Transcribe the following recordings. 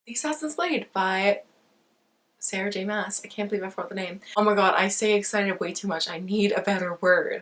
The Assassin's Blade by Sarah J. Maas. I can't believe I forgot the name. Oh my god, I say excited way too much. I need a better word.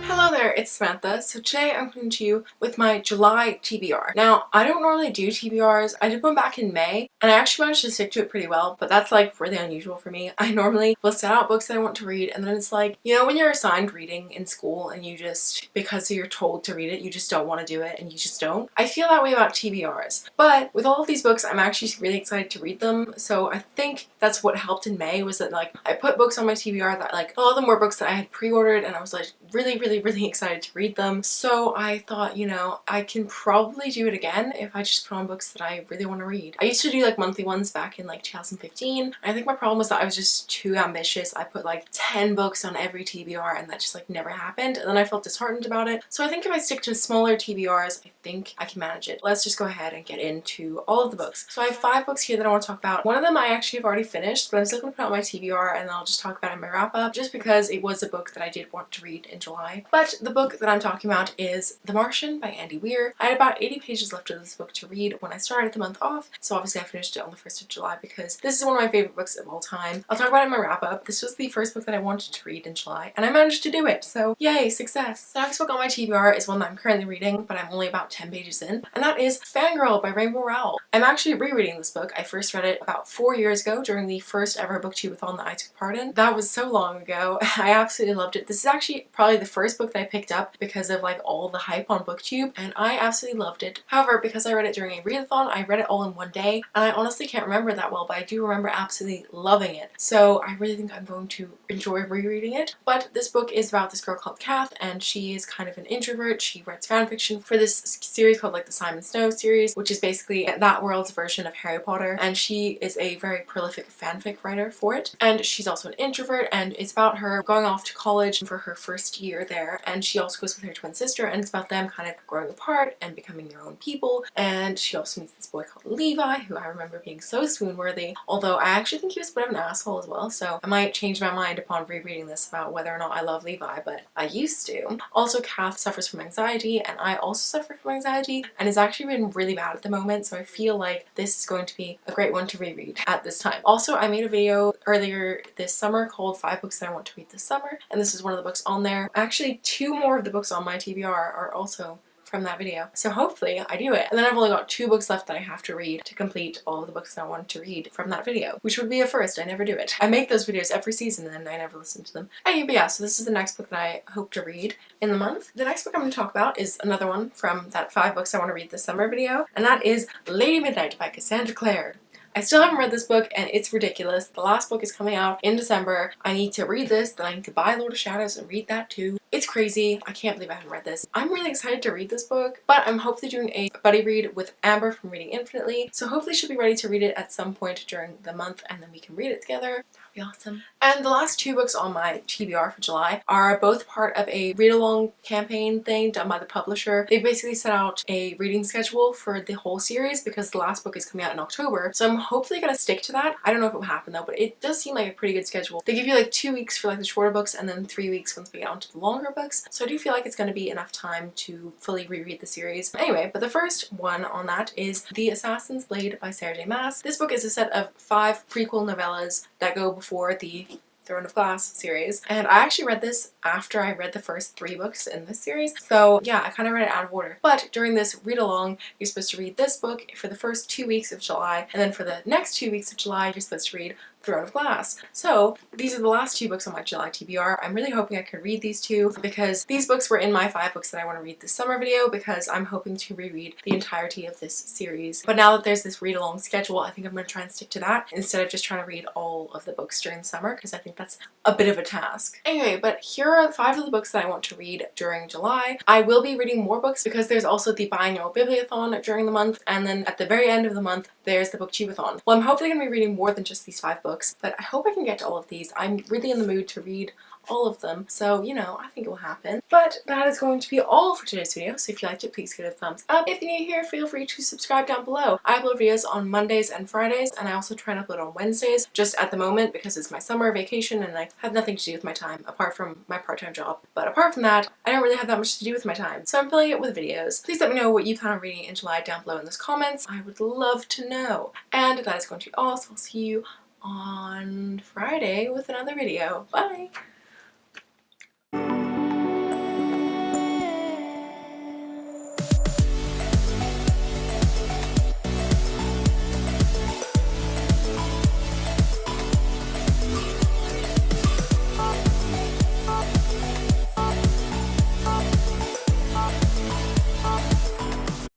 Hello there, it's Samantha. So today I'm coming to you with my July TBR. Now, I don't normally do TBRs. I did one back in May, and I actually managed to stick to it pretty well, but that's like really unusual for me. I normally will set out books that I want to read, and then it's like, you know when you're assigned reading in school and you just, because you're told to read it, you just don't want to do it and you just don't? I feel that way about TBRs. But with all of these books, I'm actually really excited to read them, so I think that's what helped in May, was that like I put books on my TBR that like, a lot of them were books that I had pre-ordered and I was like really excited to read them. So I thought, you know, I can probably do it again if I just put on books that I really want to read. I used to do like monthly ones back in like 2015. I think my problem was that I was just too ambitious. I put like 10 books on every TBR and that just like never happened, and then I felt disheartened about it. So I think if I stick to smaller TBRs, I think I can manage it. Let's just go ahead and get into all of the books. So I have 5 books here that I want to talk about. One of them I actually have already finished, but I'm still going to put on my TBR and then I'll just talk about it in my wrap up, just because it was a book that I did want to read in July. But the book that I'm talking about is The Martian by Andy Weir. I had about 80 pages left of this book to read when I started the month off, so obviously I finished it on the 1st of July because this is one of my favorite books of all time. I'll talk about it in my wrap up. This was the first book that I wanted to read in July, and I managed to do it, so yay, success. The next book on my TBR is one that I'm currently reading, but I'm only about 10 pages in, and that is Fangirl by Rainbow Rowell. I'm actually rereading this book. I first read it about 4 years ago during the first ever booktubeathon that I took part in. That was so long ago. I absolutely loved it. This is actually probably the first book that I picked up because of like all the hype on booktube, and I absolutely loved it. However, because I read it during a readathon, I read it all in one day, and I honestly can't remember that well, but I do remember absolutely loving it. So I really think I'm going to enjoy rereading it. But this book is about this girl called Kath, and she is kind of an introvert. She writes fanfiction for this series called like the Simon Snow series, which is basically that world's version of Harry Potter, and she is a very prolific fanfic writer for it. And she's also an introvert, and it's about her going off to college for her first year there, and she also goes with her twin sister, and it's about them kind of growing apart and becoming their own people. And she also meets this boy called Levi, who I remember being so swoon-worthy, although I actually think he was a bit of an asshole as well, so I might change my mind upon rereading this about whether or not I love Levi, but I used to. Also, Kath suffers from anxiety, and I also suffer from anxiety, and it's actually been really bad at the moment, so I feel like this is going to be a great one to reread at this time. Also, I made a video earlier this summer called 5 books that I want to read this summer, and this is one of the books on there. Actually, 2 more of the books on my TBR are also from that video, so hopefully I do it. And then I've only got 2 books left that I have to read to complete all of the books that I wanted to read from that video, which would be a first. I never do it. I make those videos every season and then I never listen to them. Anyway, but yeah, so this is the next book that I hope to read in the month. The next book I'm going to talk about is another one from that 5 books I want to read this summer video, and that is Lady Midnight by Cassandra Clare. I still haven't read this book and it's ridiculous. The last book is coming out in December. I need to read this, then I need to buy Lord of Shadows and read that too. It's crazy. I can't believe I haven't read this. I'm really excited to read this book, but I'm hopefully doing a buddy read with Amber from Reading Infinitely, so hopefully she'll be ready to read it at some point during the month and then we can read it together. That'd be awesome. And the last 2 books on my TBR for July are both part of a read-along campaign thing done by the publisher. They basically set out a reading schedule for the whole series because the last book is coming out in October, so I'm hopefully gonna stick to that. I don't know if it will happen though, but it does seem like a pretty good schedule. They give you like 2 weeks for like the shorter books and then 3 weeks once we get onto the longer books, so I do feel like it's going to be enough time to fully reread the series. Anyway, but the first one on that is The Assassin's Blade by Sarah J. Maas. This book is a set of 5 prequel novellas that go before the Throne of Glass series, and I actually read this after I read the first 3 books in this series, so yeah, I kind of read it out of order. But during this read along, you're supposed to read this book for the first 2 weeks of July, and then for the next 2 weeks of July you're supposed to read Throne of Glass. So these are the last 2 books on my July TBR. I'm really hoping I could read these 2 because these books were in my 5 books that I want to read this summer video, because I'm hoping to reread the entirety of this series. But now that there's this read along schedule, I think I'm going to try and stick to that instead of just trying to read all of the books during the summer, because I think that's a bit of a task. Anyway, but here are 5 of the books that I want to read during July. I will be reading more books because there's also the biannual bibliothon during the month, and then at the very end of the month there's the booktubeathon. Well, I'm hopefully going to be reading more than just these 5 books, but I hope I can get to all of these. I'm really in the mood to read all of them. So, you know, I think it will happen. But that is going to be all for today's video. So if you liked it, please give it a thumbs up. If you're new here, feel free to subscribe down below. I upload videos on Mondays and Fridays, and I also try and upload on Wednesdays, just at the moment because it's my summer vacation and I have nothing to do with my time apart from my part-time job. But apart from that, I don't really have that much to do with my time. So I'm filling it with videos. Please let me know what you plan on reading in July down below in those comments. I would love to know. And that is going to be all, so I'll see you on Friday with another video. Bye!